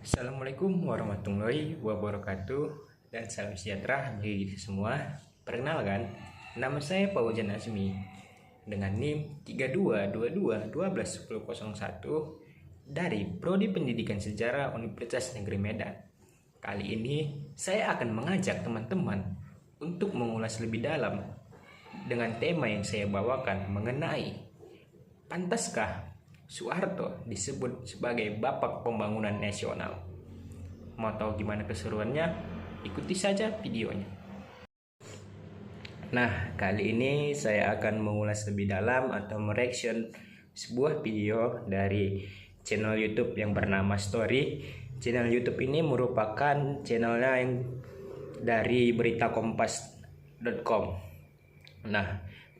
Assalamualaikum warahmatullahi wabarakatuh dan salam sejahtera bagi kita semua. Perkenalkan, nama saya Paujan Azmi dengan NIM 3222121001 dari Prodi Pendidikan Sejarah Universitas Negeri Medan. Kali ini saya akan mengajak teman-teman untuk mengulas lebih dalam dengan tema yang saya bawakan mengenai pantaskah Soeharto disebut sebagai Bapak Pembangunan Nasional. Mau tahu gimana keseruannya? Ikuti saja videonya. Nah, kali ini saya akan mengulas lebih dalam atau mereaction sebuah video dari channel YouTube yang bernama Story. Channel YouTube ini merupakan channelnya yang dari beritakompas.com. Nah,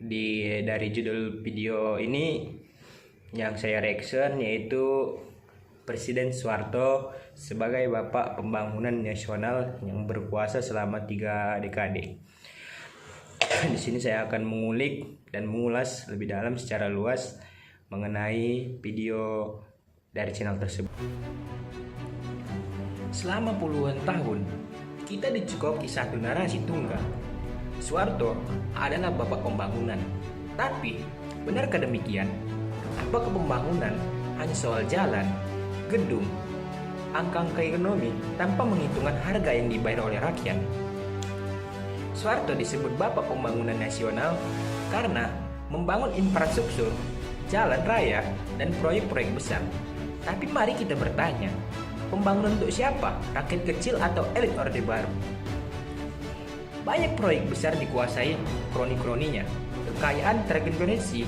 dari judul video ini yang saya reaction yaitu Presiden Soeharto sebagai Bapak Pembangunan Nasional yang berkuasa selama 3 dekade. Di sini saya akan mengulik dan mengulas lebih dalam secara luas mengenai video dari channel tersebut. Selama puluhan tahun kita dicekoki satu narasi tunggal. Soeharto adalah Bapak Pembangunan. Tapi benarkah demikian? Apakah pembangunan hanya soal jalan, gedung, angka-angka ekonomi tanpa menghitungan harga yang dibayar oleh rakyat? Soeharto disebut Bapak Pembangunan Nasional karena membangun infrastruktur, jalan raya, dan proyek-proyek besar. Tapi mari kita bertanya, pembangunan untuk siapa? Rakyat kecil atau elit Orde Baru? Banyak proyek besar dikuasai kroni-kroninya. Kekayaan terakumulasi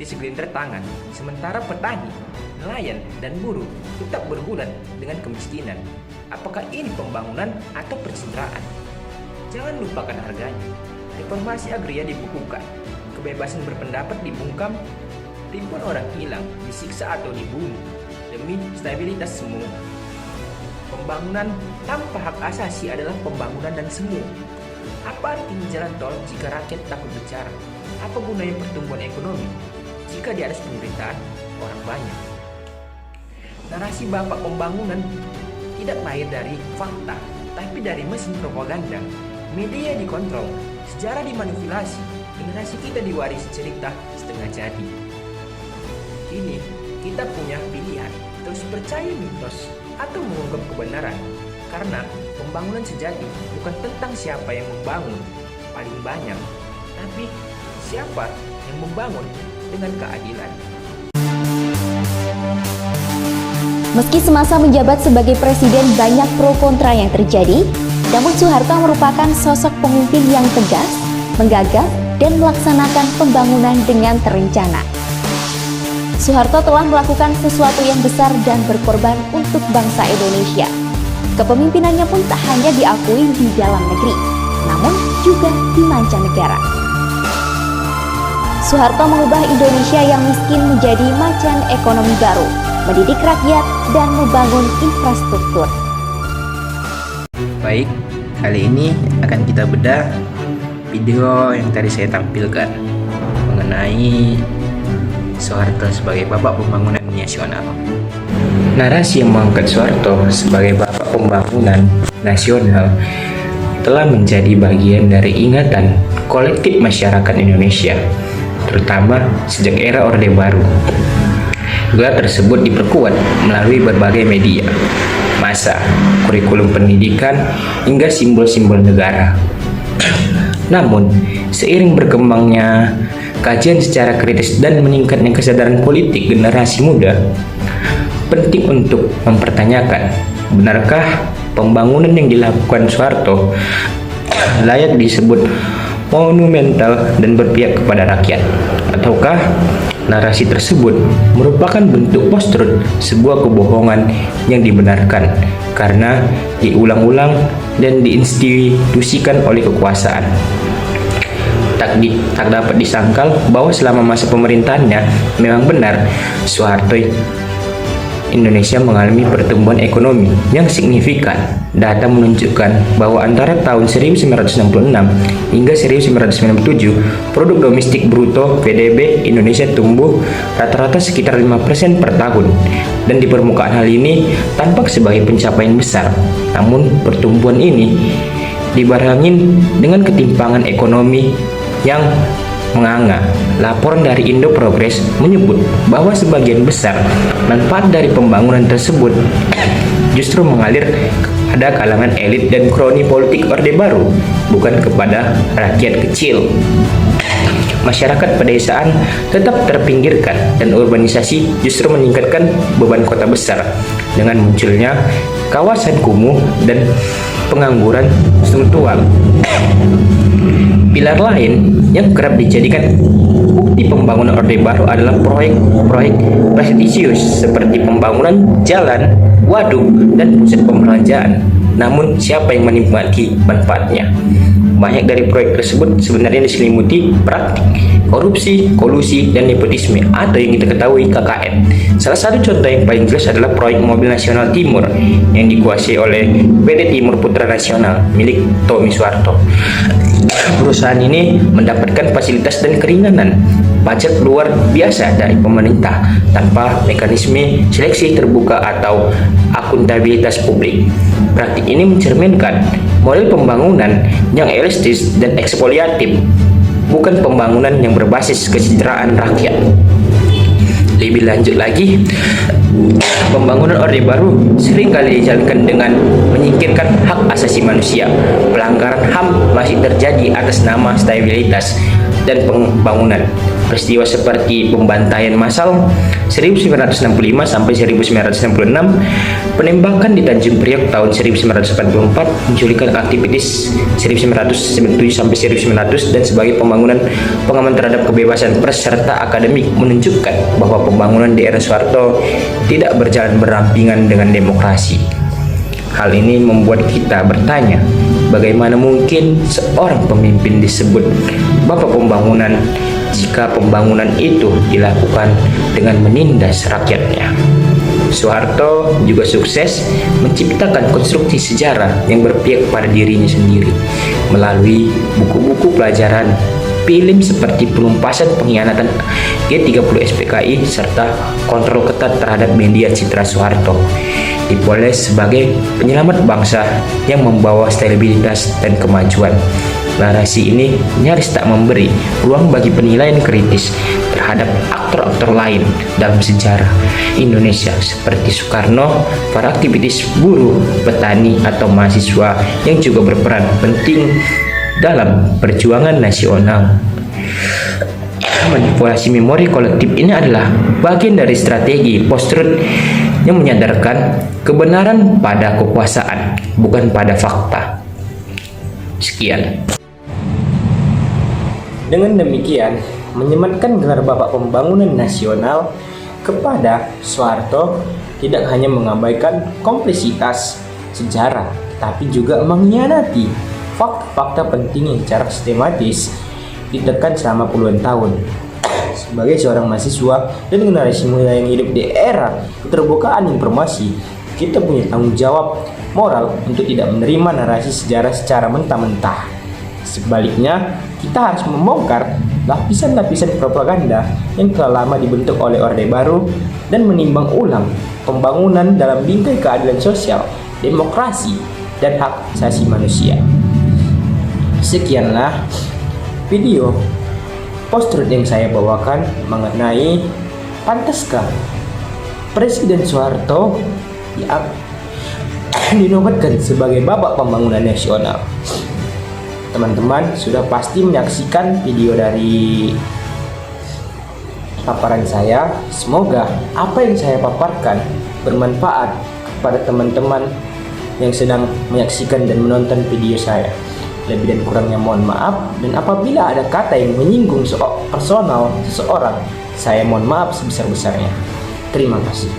di segelintir tangan, sementara petani, nelayan, dan buruh tetap bergulat dengan kemiskinan. Apakah ini pembangunan atau pencitraan? Jangan lupakan harganya. Reformasi agraria dibukukan, kebebasan berpendapat dibungkam, ribuan orang hilang, disiksa atau dibunuh demi stabilitas semua. Pembangunan tanpa hak asasi adalah pembangunan dan semu. Apa artinya jalan tol jika rakyat takut bicara? Apa gunanya pertumbuhan ekonomi jika di atas pemerintahan orang banyak? Narasi Bapak Pembangunan tidak lahir dari fakta, tapi dari mesin propaganda. Media dikontrol, sejarah dimanipulasi, generasi kita diwarisi cerita setengah jadi. Kini kita punya pilihan, terus percaya mitos atau mengungkap kebenaran. Karena pembangunan sejati bukan tentang siapa yang membangun paling banyak, tapi siapa yang membangun dengan keadilan. Meski semasa menjabat sebagai presiden banyak pro kontra yang terjadi, namun Soeharto merupakan sosok pemimpin yang tegas, menggagas, dan melaksanakan pembangunan dengan terencana. Soeharto telah melakukan sesuatu yang besar dan berkorban untuk bangsa Indonesia. Kepemimpinannya pun tak hanya diakui di dalam negeri, namun juga di mancanegara. Soeharto mengubah Indonesia yang miskin menjadi macan ekonomi baru, mendidik rakyat, dan membangun infrastruktur. Baik, kali ini akan kita bedah video yang tadi saya tampilkan mengenai Soeharto sebagai Bapak Pembangunan Nasional. Narasi yang mengangkat Soeharto sebagai Bapak Pembangunan Nasional telah menjadi bagian dari ingatan kolektif masyarakat Indonesia, terutama sejak era Orde Baru. Gelar tersebut diperkuat melalui berbagai media, massa, kurikulum pendidikan, hingga simbol-simbol negara. Namun, seiring berkembangnya kajian secara kritis dan meningkatnya kesadaran politik generasi muda, penting untuk mempertanyakan, benarkah pembangunan yang dilakukan Soeharto layak disebut monumental dan berpihak kepada rakyat? Ataukah narasi tersebut merupakan bentuk post-truth, sebuah kebohongan yang dibenarkan karena diulang-ulang dan diinstitusikan oleh kekuasaan? Tak dapat disangkal bahwa selama masa pemerintahannya memang benar Soeharto Indonesia mengalami pertumbuhan ekonomi yang signifikan. Data menunjukkan bahwa antara tahun 1966 hingga 1997, produk domestik bruto (PDB) Indonesia tumbuh rata-rata sekitar 5% per tahun. Dan di permukaan hal ini tampak sebagai pencapaian besar. Namun pertumbuhan ini dibarengin dengan ketimpangan ekonomi yang menganga. Laporan dari Indo Progress menyebut bahwa sebagian besar manfaat dari pembangunan tersebut justru mengalir kepada kalangan elit dan kroni politik Orde Baru, bukan kepada rakyat kecil. Masyarakat pedesaan tetap terpinggirkan dan urbanisasi justru meningkatkan beban kota besar dengan munculnya kawasan kumuh dan pengangguran struktural. Pilar lain yang kerap dijadikan bukti pembangunan Orde Baru adalah proyek-proyek prestisius seperti pembangunan jalan, waduk, dan pusat perbelanjaan. Namun, siapa yang menikmati manfaatnya? Banyak dari proyek tersebut sebenarnya diselimuti praktik korupsi, kolusi, dan nepotisme atau yang kita ketahui KKN. Salah satu contoh yang paling jelas adalah proyek Mobil Nasional Timur yang dikuasai oleh PT Timur Putra Nasional milik Tommy Soeharto. Perusahaan ini mendapatkan fasilitas dan keringanan pajak luar biasa dari pemerintah tanpa mekanisme seleksi terbuka atau akuntabilitas publik. Praktik ini mencerminkan model pembangunan yang elistis dan ekspoliatif, bukan pembangunan yang berbasis kesejahteraan rakyat. Lebih lanjut lagi, pembangunan Orde Baru seringkali dijalankan dengan menyingkirkan hak asasi manusia. Pelanggaran HAM masih terjadi atas nama stabilitas dan pembangunan. Peristiwa seperti pembantaian massal 1965 sampai 1966, penembakan di Tanjung Priok tahun 1944, penculikan aktivis 1997 sampai 1900 dan sebagai pengaman terhadap kebebasan pers serta akademik menunjukkan bahwa pembangunan di era Soeharto tidak berjalan berampingan dengan demokrasi. Hal ini membuat kita bertanya, bagaimana mungkin seorang pemimpin disebut Bapak Pembangunan jika pembangunan itu dilakukan dengan menindas rakyatnya? Soeharto juga sukses menciptakan konstruksi sejarah yang berpihak pada dirinya sendiri melalui buku-buku pelajaran, film seperti penumpasan pengkhianatan G30 SPKI serta kontrol ketat terhadap media citra Soeharto. Dipoles sebagai penyelamat bangsa yang membawa stabilitas dan kemajuan. Narasi ini nyaris tak memberi ruang bagi penilaian kritis terhadap aktor-aktor lain dalam sejarah Indonesia seperti Soekarno, para aktivis buruh, petani, atau mahasiswa yang juga berperan penting dalam perjuangan nasional. Manipulasi memori kolektif ini adalah bagian dari strategi post-truth yang menyadarkan kebenaran pada kekuasaan, bukan pada fakta. Sekian. Dengan demikian, menyematkan gelar Bapak Pembangunan Nasional kepada Soeharto tidak hanya mengabaikan komplisitas sejarah, tapi juga mengkhianati fakta-fakta penting yang secara sistematis ditekan selama puluhan tahun. Sebagai seorang mahasiswa dan generasi muda yang hidup di era keterbukaan informasi, kita punya tanggung jawab moral untuk tidak menerima narasi sejarah secara mentah-mentah. Sebaliknya, kita harus membongkar lapisan-lapisan propaganda yang telah lama dibentuk oleh Orde Baru dan menimbang ulang pembangunan dalam bingkai keadilan sosial, demokrasi, dan hak asasi manusia. Sekianlah video post-truth yang saya bawakan mengenai pantaskah Presiden Soeharto yang dinobatkan sebagai Bapak Pembangunan Nasional. Teman-teman sudah pasti menyaksikan video dari paparan saya. Semoga apa yang saya paparkan bermanfaat kepada teman-teman yang sedang menyaksikan dan menonton video saya. Lebih dan kurangnya mohon maaf, dan apabila ada kata yang menyinggung personal seseorang, saya mohon maaf sebesar-besarnya. Terima kasih.